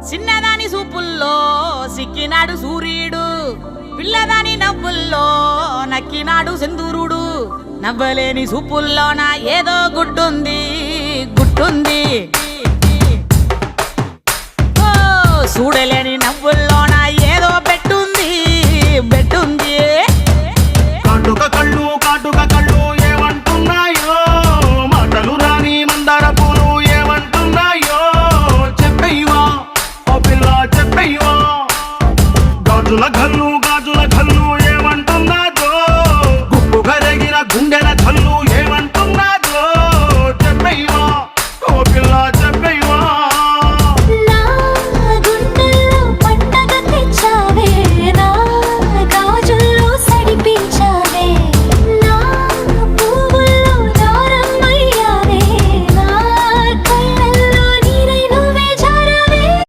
చిన్నదాని సూపుల్లో సిక్కినాడు సూర్యుడు, పిల్లదాని నవ్వుల్లో నక్కినాడు సింధూరుడు. నవ్వలేని సూపుల్లోన ఏదో గుడ్డుంది గుట్టుంది, చూడలేని నవ్వుల్లో